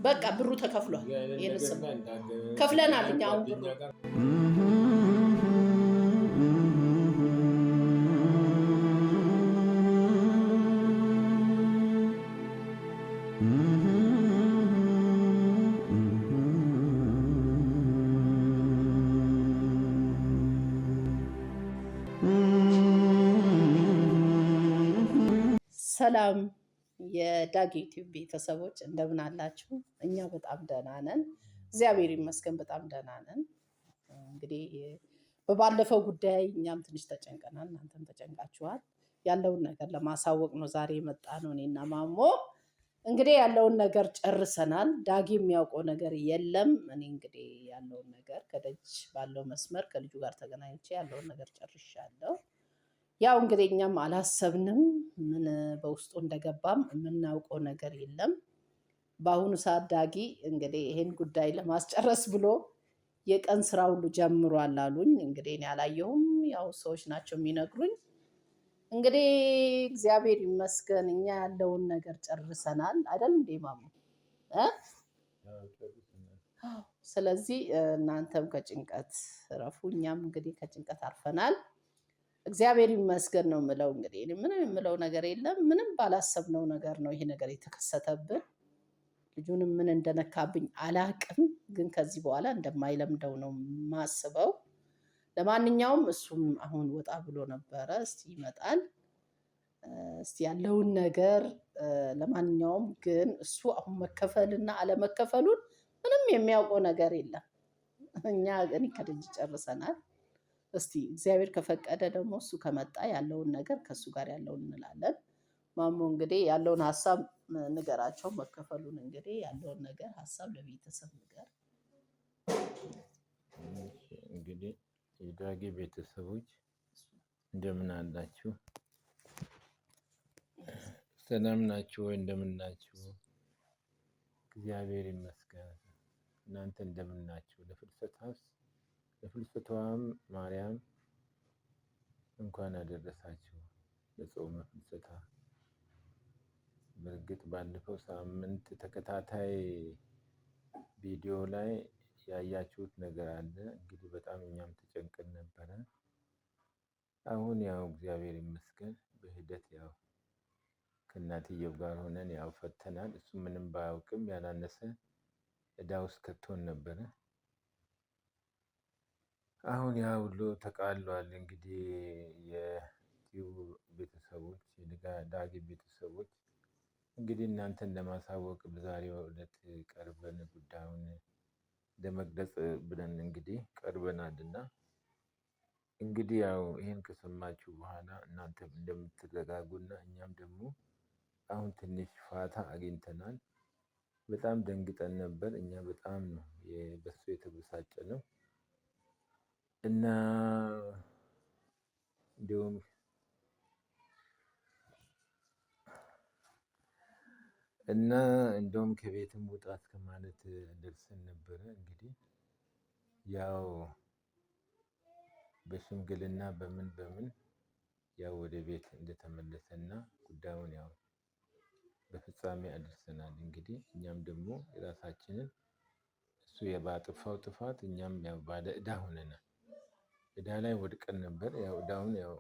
በቃ ብሩ ተከፍሏል። ይሄን ስም ከፍለናል እኛ አሁን ብሩ ሰላም የዳጊ ዩቲዩብ ቤተሰቦች እንደምን አላችሁ? እኛ በጣም ደህና ነን፣ እግዚአብሔር ይመስገን በጣም ደህና ነን። እንግዲህ በባለፈው ጉዳይ እኛም ትንሽ ተጨንቀናል፣ እናንተም ተጨንቃችኋል። ያለውን ነገር ለማሳወቅ ነው ዛሬ የመጣ ነው። እኔና ማሞ እንግዲህ ያለውን ነገር ጨርሰናል። ዳጊ የሚያውቀው ነገር የለም። እኔ እንግዲህ ያለውን ነገር ከደጅ ባለው መስመር ከልጁ ጋር ተገናኝቼ ያለውን ነገር ጨርሻለሁ። ያው እንግዲህ እኛም አላሰብንም፣ ምን በውስጡ እንደገባም የምናውቀው ነገር የለም። በአሁኑ ሰዓት ዳጊ እንግዲህ ይሄን ጉዳይ ለማስጨረስ ብሎ የቀን ስራ ሁሉ ጀምሯል አሉኝ። እንግዲህ እኔ አላየሁም፣ ያው ሰዎች ናቸው የሚነግሩኝ። እንግዲህ እግዚአብሔር ይመስገን እኛ ያለውን ነገር ጨርሰናል አይደል እንዴ ማሙ? ስለዚህ እናንተም ከጭንቀት ረፉ፣ እኛም እንግዲህ ከጭንቀት አርፈናል። እግዚአብሔር ይመስገን ነው የምለው። እንግዲህ ምንም የምለው ነገር የለም። ምንም ባላሰብነው ነገር ነው ይሄ ነገር የተከሰተብን። ልጁንም ምን እንደነካብኝ አላቅም፣ ግን ከዚህ በኋላ እንደማይለምደው ነው ማስበው። ለማንኛውም እሱም አሁን ወጣ ብሎ ነበረ፣ እስቲ ይመጣል፣ እስቲ ያለውን ነገር ለማንኛውም ግን እሱ አሁን መከፈልና አለመከፈሉን ምንም የሚያውቀው ነገር የለም። እኛ ግን ከደጅ ጨርሰናል። እስቲ እግዚአብሔር ከፈቀደ ደግሞ እሱ ከመጣ ያለውን ነገር ከእሱ ጋር ያለውን እንላለን። ማሞ እንግዲህ ያለውን ሀሳብ ንገራቸው፣ መከፈሉን እንግዲህ ያለውን ነገር ሀሳብ ለቤተሰብ ንገር። እንግዲህ የዳጊ ቤተሰቦች እንደምን አላችሁ? ሰላም ናችሁ ወይ? እንደምን ናችሁ? እግዚአብሔር ይመስገን። እናንተ እንደምን ናችሁ? ለፍልሰቷም ማርያም እንኳን አደረሳችሁ ለጾመ ፍልሰታ። በእርግጥ ባለፈው ሳምንት ተከታታይ ቪዲዮ ላይ ያያችሁት ነገር አለ። እንግዲህ በጣም እኛም ተጨንቀን ነበረ። አሁን ያው እግዚአብሔር ይመስገን በሂደት ያው ከእናትየው ጋር ሆነን ያው ፈተናል። እሱ ምንም ባያውቅም ያላነሰ ዕዳ ውስጥ ከቶን ነበረ። አሁን ያ ሁሉ ተቃሏል። እንግዲህ የቲዩብ ቤተሰቦች፣ የዳጊ ቤተሰቦች እንግዲህ እናንተን ለማሳወቅ በዛሬው ዕለት ቀርበን ጉዳዩን ለመግለጽ ብለን እንግዲህ ቀርበናልና እንግዲህ ያው ይሄን ከሰማችሁ በኋላ እናንተም እንደምትረጋጉና እኛም ደግሞ አሁን ትንሽ ፋታ አግኝተናል። በጣም ደንግጠን ነበር። እኛ በጣም ነው በሱ የተበሳጨነው እና እንደውም ከቤትም ውጣ እስከ ማለት ደርሰን ነበረ። እንግዲህ ያው በሽምግልና በምን ያው ወደ ቤት እንደተመለሰና ጉዳዩን ያው በፍጻሜ አድርሰናል። እንግዲህ እኛም ደግሞ የራሳችንን እሱ ባጠፋው ጥፋት እኛም ያው ባለ ዕዳ ሆነናል። ዕዳ ላይ ወድቀን ነበር። ያው ዕዳውን ያው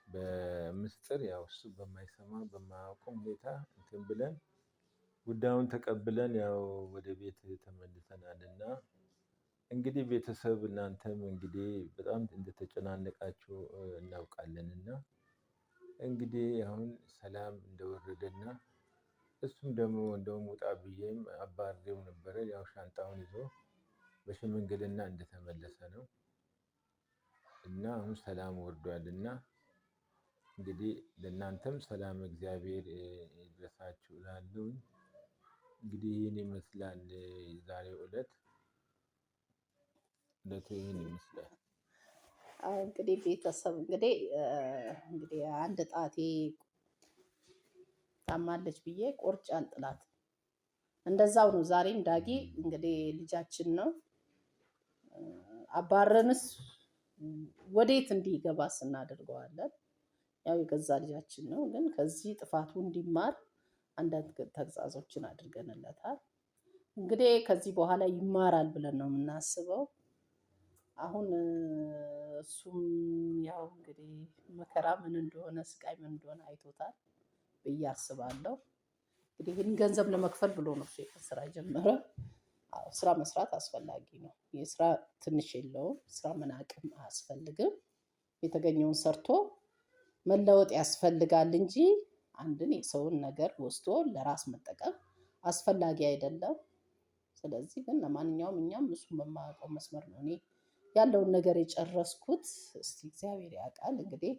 በምስጢር ያው እሱ በማይሰማ በማያውቀው ሁኔታ እንትን ብለን ጉዳዩን ተቀብለን ያው ወደ ቤት ተመልሰናልና እንግዲህ ቤተሰብ እናንተም እንግዲህ በጣም እንደተጨናነቃችሁ እናውቃለንና እንግዲህ አሁን ሰላም እንደወረደና እሱም ደግሞ እንደውም ውጣ ብዬም አባሬው ነበረ። ያው ሻንጣውን ይዞ በሽምግልና እንደተመለሰ ነው እና አሁን ሰላም ወርዷልና እንግዲህ ለእናንተም ሰላም እግዚአብሔር ይድረሳችሁ እላለሁ። እንግዲህ ይህን ይመስላል የዛሬው ዕለት ይህን ይመስላል። እንግዲህ ቤተሰብ እንግዲህ አንድ ጣቴ ታማለች ብዬ ቆርጬ አልጥላት። እንደዛው ነው። ዛሬም ዳጊ እንግዲህ ልጃችን ነው አባረንስ ወዴት እንዲገባስ እናደርገዋለን? ያው የገዛ ልጃችን ነው፣ ግን ከዚህ ጥፋቱ እንዲማር አንዳንድ ተግሳጾችን አድርገንለታል። እንግዲህ ከዚህ በኋላ ይማራል ብለን ነው የምናስበው። አሁን እሱም ያው እንግዲህ መከራ ምን እንደሆነ ስቃይ ምን እንደሆነ አይቶታል ብዬ አስባለሁ። እንግዲህ ይህን ገንዘብ ለመክፈል ብሎ ነው እሱ የቀን ስራ ጀመረ። አዎ ስራ መስራት አስፈላጊ ነው። የስራ ትንሽ የለውም። ስራ መናቅም አያስፈልግም። የተገኘውን ሰርቶ መለወጥ ያስፈልጋል እንጂ አንድን የሰውን ነገር ወስዶ ለራስ መጠቀም አስፈላጊ አይደለም። ስለዚህ ግን ለማንኛውም እኛም እሱን በማያውቀው መስመር ነው እኔ ያለውን ነገር የጨረስኩት። እስቲ እግዚአብሔር ያውቃል። እንግዲህ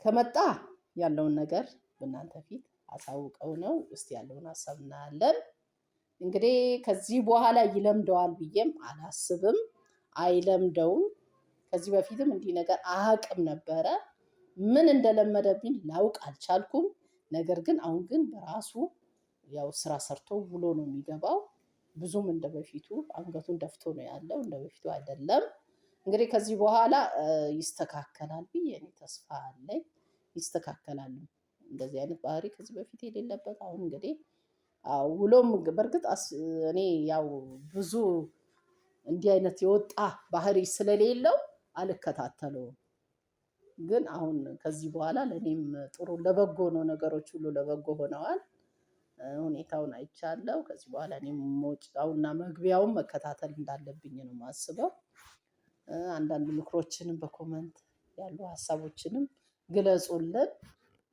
ከመጣ ያለውን ነገር በእናንተ ፊት አሳውቀው ነው። እስቲ ያለውን ሀሳብ እናያለን። እንግዲህ ከዚህ በኋላ ይለምደዋል ብዬም አላስብም። አይለምደውም። ከዚህ በፊትም እንዲህ ነገር አያውቅም ነበረ። ምን እንደለመደብኝ ላውቅ አልቻልኩም። ነገር ግን አሁን ግን በራሱ ያው ስራ ሰርቶ ውሎ ነው የሚገባው። ብዙም እንደ በፊቱ አንገቱን ደፍቶ ነው ያለው፣ እንደ በፊቱ አይደለም። እንግዲህ ከዚህ በኋላ ይስተካከላል ብዬ እኔ ተስፋ አለኝ። ይስተካከላል። እንደዚህ አይነት ባህሪ ከዚህ በፊት የሌለበት አሁን እንግዲህ ውሎም በእርግጥ እኔ ያው ብዙ እንዲህ አይነት የወጣ ባህሪ ስለሌለው አልከታተለውም። ግን አሁን ከዚህ በኋላ ለእኔም ጥሩ ለበጎ ነው። ነገሮች ሁሉ ለበጎ ሆነዋል። ሁኔታውን አይቻለሁ። ከዚህ በኋላ እኔም መውጫውና መግቢያውን መከታተል እንዳለብኝ ነው የማስበው። አንዳንድ ምክሮችንም በኮመንት ያሉ ሀሳቦችንም ግለጹልን።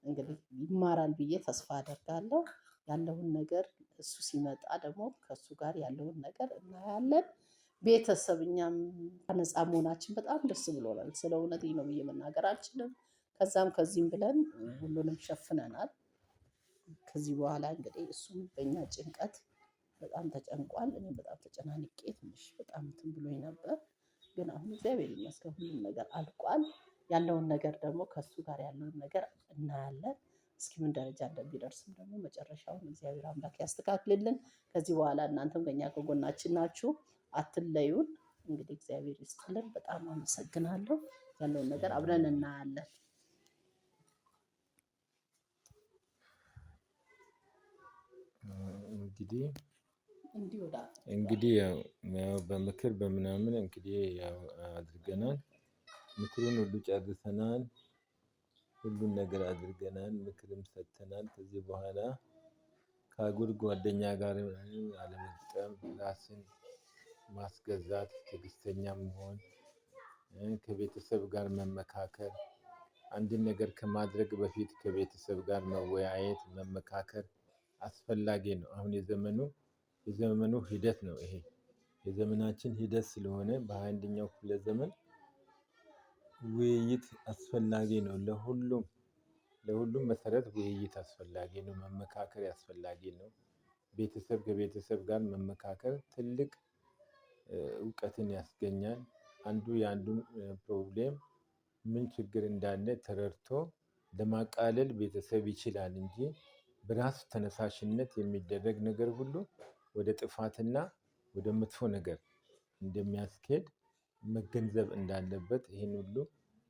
እንግዲህ ይማራል ብዬ ተስፋ አደርጋለሁ። ያለውን ነገር እሱ ሲመጣ ደግሞ ከእሱ ጋር ያለውን ነገር እናያለን። ቤተሰብ እኛም ነፃ መሆናችን በጣም ደስ ብሎናል። ስለ እውነት ነው ብዬ መናገር አልችልም። ከዛም ከዚህም ብለን ሁሉንም ሸፍነናል። ከዚህ በኋላ እንግዲህ እሱም በእኛ ጭንቀት በጣም ተጨንቋል። እኔም በጣም ተጨናንቄ ትንሽ በጣም እንትን ብሎኝ ነበር። ግን አሁን እግዚአብሔር ይመስገን ሁሉም ነገር አልቋል። ያለውን ነገር ደግሞ ከእሱ ጋር ያለውን ነገር እናያለን። እስኪ ምን ደረጃ እንደሚደርስም ደግሞ መጨረሻውን እግዚአብሔር አምላክ ያስተካክልልን። ከዚህ በኋላ እናንተም ከኛ ከጎናችን ናችሁ፣ አትለዩን። እንግዲህ እግዚአብሔር ይስጥልን። በጣም አመሰግናለሁ። ያለውን ነገር አብረን እናያለን። እንግዲህ ያው በምክር በምናምን እንግዲህ ያው አድርገናል። ምክሩን ሁሉ ጨርሰናል። ሁሉን ነገር አድርገናል። ምክርም ሰጥተናል። ከዚህ በኋላ ከአጉል ጓደኛ ጋር አለመግጠም፣ ራስን ማስገዛት፣ ትዕግስተኛ መሆን፣ ከቤተሰብ ጋር መመካከር፣ አንድን ነገር ከማድረግ በፊት ከቤተሰብ ጋር መወያየት፣ መመካከር አስፈላጊ ነው። አሁን የዘመኑ ሂደት ነው ይሄ። የዘመናችን ሂደት ስለሆነ በ21ኛው ክፍለ ዘመን ውይይት አስፈላጊ ነው። ለሁሉም መሰረት ውይይት አስፈላጊ ነው። መመካከር አስፈላጊ ነው። ቤተሰብ ከቤተሰብ ጋር መመካከር ትልቅ እውቀትን ያስገኛል። አንዱ የአንዱን ፕሮብሌም ምን ችግር እንዳለ ተረድቶ ለማቃለል ቤተሰብ ይችላል እንጂ በራስ ተነሳሽነት የሚደረግ ነገር ሁሉ ወደ ጥፋትና ወደ መጥፎ ነገር እንደሚያስኬድ መገንዘብ እንዳለበት ይህን ሁሉ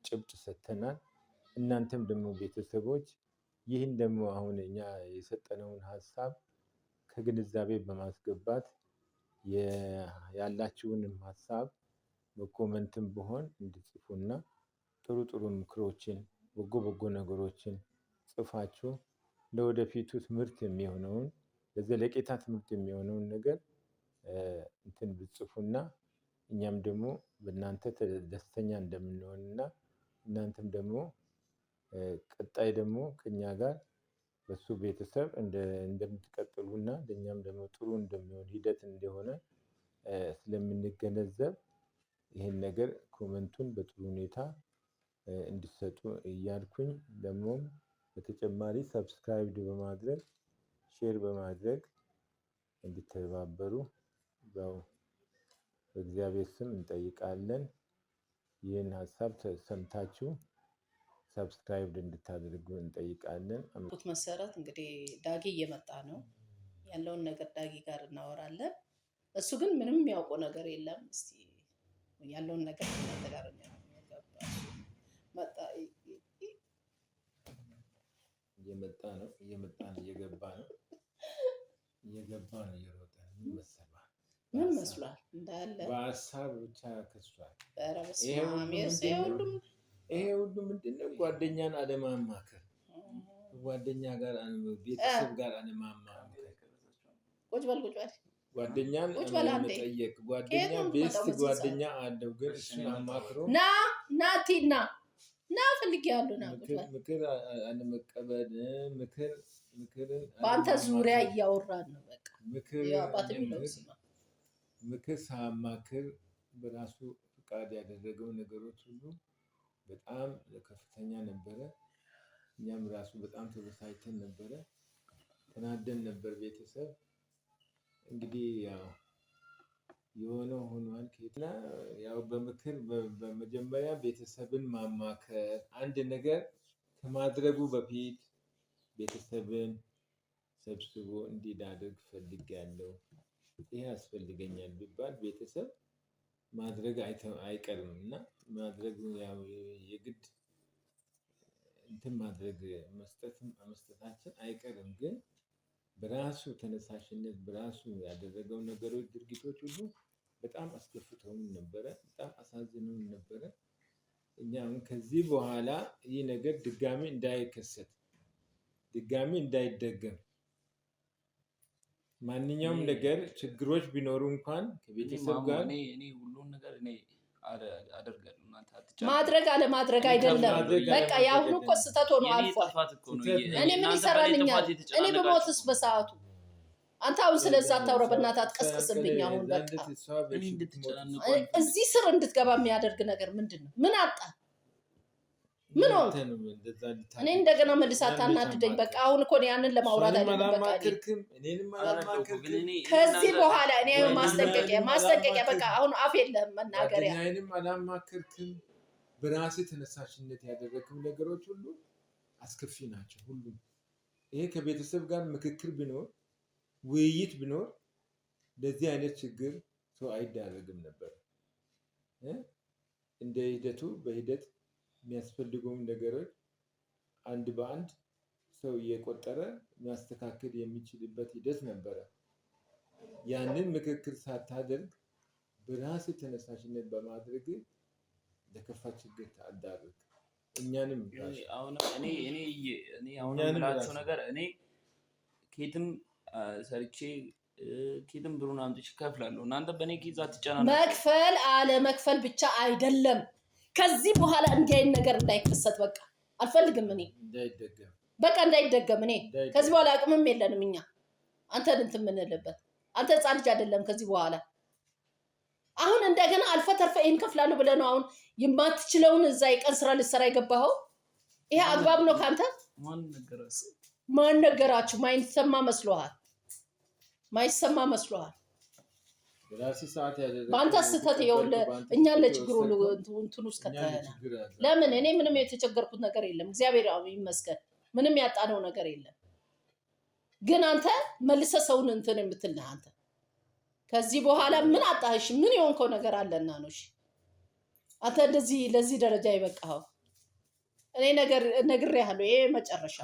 ጭብጥ ሰጥተናል። እናንተም ደግሞ ቤተሰቦች ይህን ደግሞ አሁን እኛ የሰጠነውን ሀሳብ ከግንዛቤ በማስገባት ያላችሁንም ሀሳብ በኮመንትም ቢሆን እንድጽፉና ጥሩ ምክሮችን በጎ ነገሮችን ጽፋችሁ ለወደፊቱ ትምህርት የሚሆነውን ለዘለቄታ ትምህርት የሚሆነውን ነገር እንትን ብትጽፉና እኛም ደግሞ በእናንተ ደስተኛ እንደምንሆንና እናንተም ደግሞ ቀጣይ ደግሞ ከኛ ጋር በሱ ቤተሰብ እንደምትቀጥሉና ለእኛም ደግሞ ጥሩ እንደሚሆን ሂደት እንደሆነ ስለምንገነዘብ ይህን ነገር ኮመንቱን በጥሩ ሁኔታ እንዲሰጡ እያልኩኝ ደግሞም በተጨማሪ ሰብስክራይብ በማድረግ ሼር በማድረግ እንዲተባበሩ በእግዚአብሔር ስም እንጠይቃለን። ይህን ሀሳብ ሰምታችሁ ሰብስክራይብ እንድታደርጉ እንጠይቃለን። መሰረት እንግዲህ ዳጊ እየመጣ ነው። ያለውን ነገር ዳጊ ጋር እናወራለን። እሱ ግን ምንም የሚያውቀው ነገር የለም። እስቲ ያለውን ነገር ነገር እየመጣ ነው እየሮጠ ምን መስሏል እንዳለ በሀሳብ ብቻ ከሷል። ይሄ ሁሉ ምንድነው? ጓደኛን አለማማከር፣ ጓደኛ ጋር ቤተሰብ ጋር አለማማከር፣ ቁጭ በል ጓደኛን መጠየቅ። ጓደኛ ቤስት ጓደኛ አለው፣ ግን እሱን አማክሮ ና ፈልጌያለሁ ና ምክር አለመቀበል፣ በአንተ ዙሪያ እያወራን ነው። በቃ ምክር ሳማክር በራሱ ፍቃድ ያደረገው ነገሮች ሁሉ በጣም ከፍተኛ ነበረ። እኛም ራሱ በጣም ተበሳጭተን ነበረ፣ ተናደን ነበር። ቤተሰብ እንግዲህ ያው የሆነው ሆኗል። ያው በምክር በመጀመሪያ ቤተሰብን ማማከር፣ አንድ ነገር ከማድረጉ በፊት ቤተሰብን ሰብስቦ እንዲዳደግ ፈልጋለሁ፣ ይሄ ያስፈልገኛል ቢባል ቤተሰብ ማድረግ አይቀርም እና ማድረግ ያው የግድ እንትን ማድረግ መስጠታችን አይቀርም። ግን በራሱ ተነሳሽነት በራሱ ያደረገው ነገሮች ድርጊቶች ሁሉ በጣም አስከፍተውን ነበረ፣ በጣም አሳዝነውን ነበረ። እኛም ከዚህ በኋላ ይህ ነገር ድጋሚ እንዳይከሰት ድጋሚ እንዳይደገም ማንኛውም ነገር ችግሮች ቢኖሩ እንኳን ከቤተሰብ ጋር እኔ ሁሉን ነገር እኔ አደርጋለሁ። ማድረግ አለማድረግ አይደለም። በቃ ያሁኑ እኮ ስህተት ሆኖ አልፏል። እኔ ምን ይሰራልኛል? እኔ በሞትስ በሰዓቱ አንተ አሁን ስለዛ አታውራ፣ በእናትህ አትቀስቅስብኝ። አሁን በቃ እዚህ ስር እንድትገባ የሚያደርግ ነገር ምንድን ነው? ምን አጣ? ምን ሆነ? እኔ እንደገና መልሳት አናድደኝ። በቃ አሁን እኮ ያንን ለማውራት አይደለም። በቃ ከዚህ በኋላ እኔ ማስጠንቀቂያ በቃ አሁን አፍ የለህም መናገሪያ። እኔንም አላማከርክም። በራስህ ተነሳሽነት ያደረግከው ነገሮች ሁሉ አስከፊ ናቸው። ሁሉም ይሄ ከቤተሰብ ጋር ምክክር ቢኖር ውይይት ቢኖር ለዚህ አይነት ችግር ሰው አይዳረግም ነበር። እንደ ሂደቱ በሂደት የሚያስፈልገውን ነገሮች አንድ በአንድ ሰው እየቆጠረ ማስተካከል የሚችልበት ሂደት ነበረ። ያንን ምክክር ሳታደርግ በራስ ተነሳሽነት በማድረግ ለከፋ ችግር ታዳርግ። እኛንም እኔ አሁን የምላቸው ነገር እኔ ኬትም ሰርቼ ኬትም ብሩን አምጥቼ ከፍላለሁ። እናንተ በእኔ ኬዝ አትጨናነቁ። መክፈል አለ መክፈል ብቻ አይደለም። ከዚህ በኋላ እንዲህ አይነት ነገር እንዳይከሰት በቃ አልፈልግም። እኔ እንዳይደገም እኔ ከዚህ በኋላ አቅምም የለንም እኛ አንተን እንትን የምንልበት። አንተ ህፃን ልጅ አይደለም። ከዚህ በኋላ አሁን እንደገና አልፈ ተርፈ ይሄን ከፍላለሁ ብለህ ነው አሁን የማትችለውን እዛ የቀን ስራ ልትሰራ የገባኸው? ይሄ አግባብ ነው ካንተ? ማን ነገራችሁ? ማይሰማ መስሎሃል? በአንተ ስተት ይኸውልህ እኛን ለችግሩ እንትን ውስጥ ከተኸናል። ለምን? እኔ ምንም የተቸገርኩት ነገር የለም፣ እግዚአብሔር ይመስገን። ምንም ያጣነው ነገር የለም። ግን አንተ መልሰህ ሰውን እንትን የምትል ነህ አንተ። ከዚህ በኋላ ምን አጣህሽ? ምን የሆንከው ነገር አለና ነው? እሺ አንተ እንደዚህ ለዚህ ደረጃ ይበቃኸው? እኔ ነግሬሃለሁ። ይሄ መጨረሻ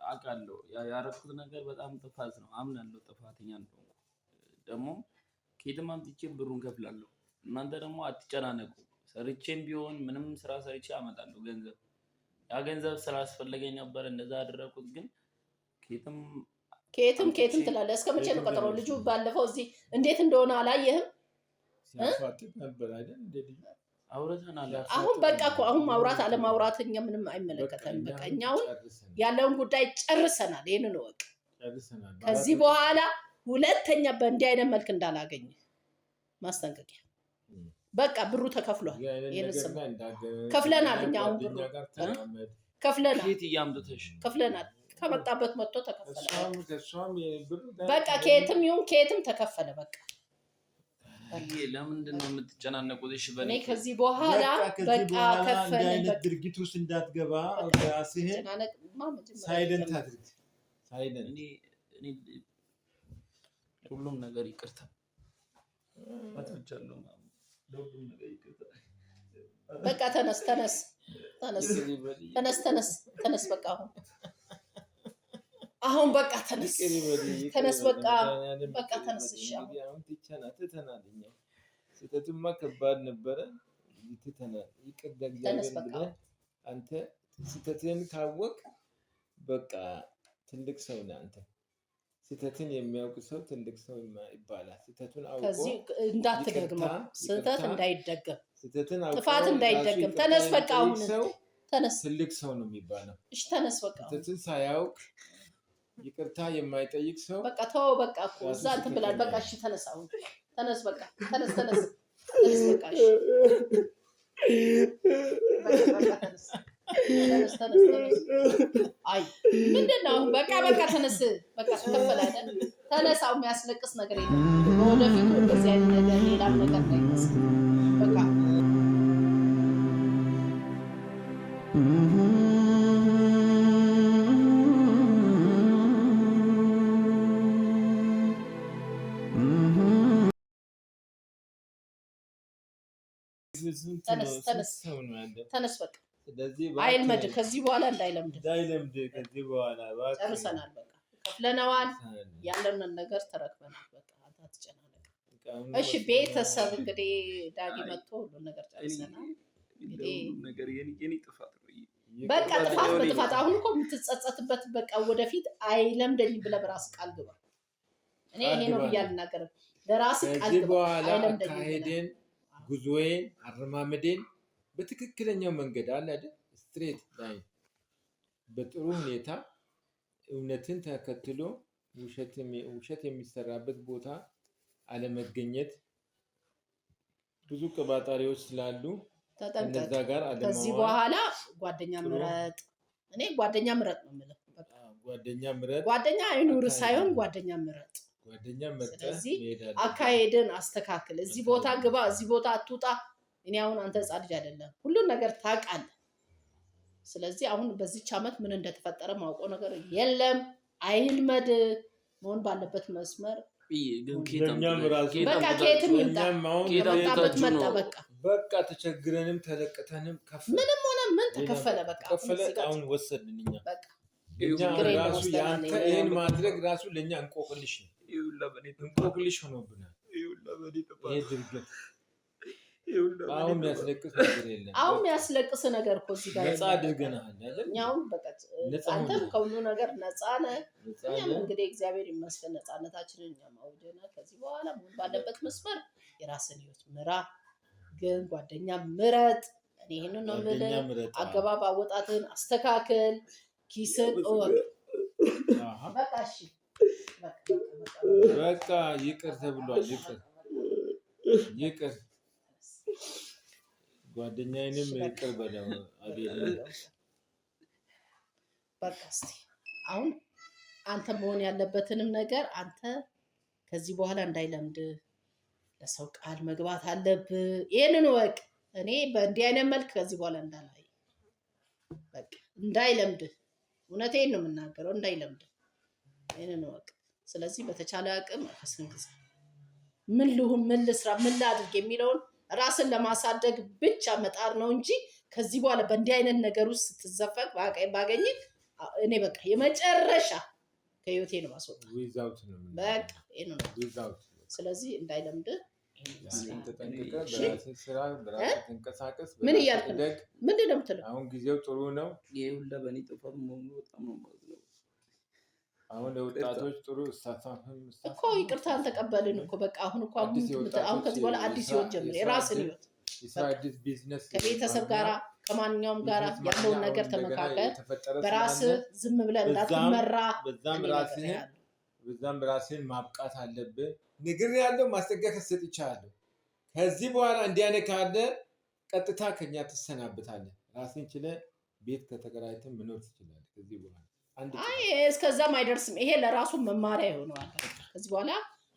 አውቃለሁ። ያደረኩት ነገር በጣም ጥፋት ነው፣ አምናለሁ። ጥፋተኛ ነው። ደግሞ ኬትም አምጥቼ ብሩን ከፍላለሁ። እናንተ ደግሞ አትጨናነቁ። ሰርቼም ቢሆን ምንም ስራ ሰርቼ አመጣለሁ ገንዘብ። ያ ገንዘብ ስላስፈለገኝ ነበር እንደዛ ያደረኩት። ግን ኬትም ትላለህ። እስከ መቼ ነው ቀጠሮ? ልጁ ባለፈው እዚህ እንዴት እንደሆነ አላየህም? ሲያፋጥጥ ነበር አይደል? አውርተናል። አሁን በቃ እኮ አሁን ማውራት አለማውራት እኛ ምንም አይመለከተንም። በቃ እኛ አሁን ያለውን ጉዳይ ጨርሰናል። ይሄንን ወቅ ከዚህ በኋላ ሁለተኛ በእንዲህ አይነት መልክ እንዳላገኝ ማስጠንቀቂያ። በቃ ብሩ ተከፍሏል። ይሄንስም ከፍለናል። እኛ አሁን ብሩ ከፍለናል። ከፍለናል። ከመጣበት መጥቶ ተከፈለ። በቃ ከየትም ይሁን ከየትም ተከፈለ። በቃ ለምንድን ነው የምትጨናነቁት? እሺ በኔ ከዚህ በኋላ በቃ ከፈለ። በቃ ድርጊት ውስጥ እንዳትገባ ራስህን ሳይለንት አድርግ። ሳይለንት ሁሉም ነገር ይቅርታ አጥፍቻለሁ። በቃ ተነስ ተነስ ተነስ ተነስ ተነስ ተነስ በቃ አሁን በቃ ተነስ ተነስ በቃ በቃ ተነስ። እሺ አሁን ትተናል። ስህተቱማ ከባድ ነበረ። ትተናል። ይቅር በእግዚአብሔር ብለህ አንተ ስህተትን ካወቅ በቃ ትልቅ ሰው ነህ አንተ። ስህተትን የሚያውቅ ሰው ትልቅ ሰው ይባላል። ስህተቱን አውቆ ከዚህ እንዳትደግመው፣ ስህተት እንዳይደገም፣ ጥፋት እንዳይደገም ተነስ በቃ አሁን ተነስ። ትልቅ ሰው ነው የሚባለው። እሺ ተነስ በቃ። ስህተትን ሳያውቅ ይቅርታ የማይጠይቅ ሰው በቃ ተወው በቃ እኮ እዛ እንትን ብላል። በቃ እሺ ተነስ አሁን ተነስ በቃ ተነስ ተነስ ተነስ በቃ እሺ በቃ ተነስ ተነስ ተነስ። አይ ምንድን ነው በቃ በቃ ተነስ በቃ ተከፈለ አይደል? ተነስ። አሁን የሚያስለቅስ ነገር የለም። ወደፊት እንደዚህ አይነት ነገር ሌላም ነገር እንዳይመስል በቃ ተነስ በቃ። አይልመድ ከዚህ በኋላ እንዳይለምድ ከዚህ በኋላ ጨርሰናል። በቃ ከፍለነዋል። ያለንን ነገር ተረክበናል። በቃ አትጨናነቅ። እሺ ቤተሰብ እንግዲህ ዳጊ መጥቶ ሁሉን ነገር ጨርሰናል። በቃ ጥፋት በጥፋት አሁን እኮ የምትጸጸትበት በቃ ወደፊት አይለምደኝ ብለህ በራስህ ቃል ግባ። እኔ ይሄ ነው ብዬ አልናገርም። ለራስህ ቃል ግባ። አይለምደኝ ጉዞዬን አረማመዴን በትክክለኛው መንገድ አለ አይደል? ስትሬት ላይን በጥሩ ሁኔታ እውነትን ተከትሎ ውሸት የሚሰራበት ቦታ አለመገኘት፣ ብዙ ቀባጣሪዎች ስላሉ እነዛ ጋር አለመዋል። ከዚህ በኋላ ጓደኛ ምረጥ። እኔ ጓደኛ ምረጥ ነው የምልህ። ጓደኛ ምረጥ። ጓደኛ አይኑር ሳይሆን ጓደኛ ምረጥ። ስለዚህ አካሄድን አስተካክል። እዚህ ቦታ ግባ፣ እዚህ ቦታ አትውጣ። እኔ አሁን አንተ ህፃን ልጅ አይደለም፣ ሁሉን ነገር ታውቃለህ። ስለዚህ አሁን በዚች ዓመት ምን እንደተፈጠረ ማውቀው ነገር የለም። አይልመድ መሆን ባለበት መስመር በቃ ከየትም ይምጣ ከመጣበት መጣ። በቃ ተቸግረንም ተለቅተንም ምንም ሆነ ምን ተከፈለ በቃ አሁን ወሰድን እኛ በቃ ራሱ ያንተ ይሄን ማድረግ ራሱ ለኛ እንቆቅልሽ ነው። እንቆቅልሽ ሆኖብናል። ይሄ ድርጊት አሁን የሚያስለቅስ ነገር የለም። አሁን የሚያስለቅስ ነገር እኮ እዚህ ጋር ነፃ አድርገናል አይደል? እኛው በቃ አንተም ከሁሉ ነገር ነፃ ነህ። እኛም እንግዲህ እግዚአብሔር ይመስገን ነፃነታችንን እኛም አውጀናል። ከዚህ በኋላ ምን ባለበት መስመር የራስን ህይወት ምራ፣ ግን ጓደኛ ምረጥ። እኔ ይሄንን ነው የምልህ። አገባብ አወጣትን አስተካክል፣ ኪስን እወቅ። በቃ እሺ በቃ ይቅር ተብሏል። ይቅር ጓደኛዬንም ይቅር በለው አቤል። በቃ እስቲ አሁን አንተ መሆን ያለበትንም ነገር አንተ ከዚህ በኋላ እንዳይለምድ ለሰው ቃል መግባት አለብህ። ይሄንን እወቅ። እኔ በእንዲህ አይነት መልክ ከዚህ በኋላ እንዳላይ በቃ እንዳይለምድ፣ እውነቴን ነው የምናገረው፣ እንዳይለምድ ይሄንን እወቅ። ስለዚህ በተቻለ አቅም ከስንግዝ ምን ልሁን፣ ምን ልስራ፣ ምን ላድርግ የሚለውን ራስን ለማሳደግ ብቻ መጣር ነው እንጂ ከዚህ በኋላ በእንዲህ አይነት ነገር ውስጥ ስትዘፈቅ ባገኝ እኔ በቃ የመጨረሻ ከህይወቴ ነው ማስወጣ። በቃ ይሄ ነው። ስለዚህ እንዳይለምድ ምን እያልክ ነው? ምንድን ነው የምትለው? አሁን ጊዜው ጥሩ ነው። ይሄ ሁላ በእኔ ጥፋት መሆኑ በጣም ነው የማዝነው። አሁን ለወጣቶች ጥሩ እኮ ይቅርታን ተቀበልን እኮ በቃ አሁን እኮ አሁን ከዚህ በኋላ አዲስ ህይወት ጀምር። የራስን ህይወት ከቤተሰብ ጋራ ከማንኛውም ጋራ ያለውን ነገር ተመካከል። በራስህ ዝም ብለህ እንዳትመራ። በዛም ራስህን ማብቃት አለብህ። ንግር ያለው ማስጠንቀቂያ ሰጥቻለሁ። ከዚህ በኋላ እንዲህ አይነት ካለ ቀጥታ ከኛ ትሰናብታለህ። ራስን ችለህ ቤት ከተከራይተህ መኖር ትችላለህ። ከዚህ በኋላ እስከዛም አይደርስም። ይሄ ለራሱ መማሪያ ይሆነዋል። ከዚህ በኋላ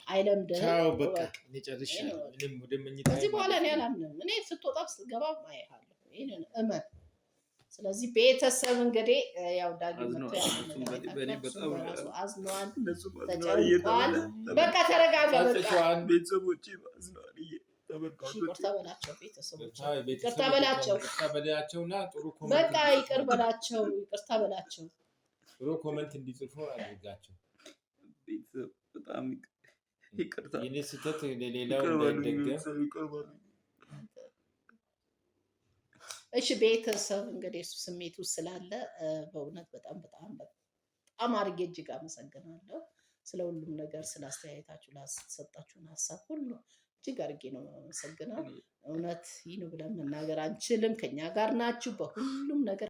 አይለምድህም። በቃ ጨርሻለሁ። ከዚህ በኋላ እኔ አላምንም። እኔ ስትወጣ ስትገባ አይሃለሁ። ይሄንን እመን። ስለዚህ ቤተሰብ እንግዲህ ያው ዳግም አዝኗል፣ ተጨንቋል። በቃ ተረጋጋ። በቃ ቤተሰቦቼ አዝኗል። ይቅርታ በላቸው ቤተሰቦች፣ ይቅርታ ቤተሰብ በላቸው። በላቸውና ጥሩ በቃ ይቅር በላቸው፣ ይቅርታ በላቸው። ጥሩ ኮመንት እንዲጽፉ አድርጋቸው። ቤተሰብ በጣም ይቅርታ፣ የኔ ስህተት ለሌላው እንዳይደገም። እሺ ቤተሰብ እንግዲህ እሱ ስሜት ውስጥ ስላለ በእውነት በጣም በጣም በጣም አድርጌ እጅግ አመሰግናለሁ ስለ ሁሉም ነገር፣ ስለ አስተያየታችሁ፣ ላሰጣችሁን ሀሳብ ሁሉ እጅግ አድርጌ ነው የማመሰግነው። እውነት ይህ ነው ብለን መናገር አንችልም። ከኛ ጋር ናችሁ በሁሉም ነገር።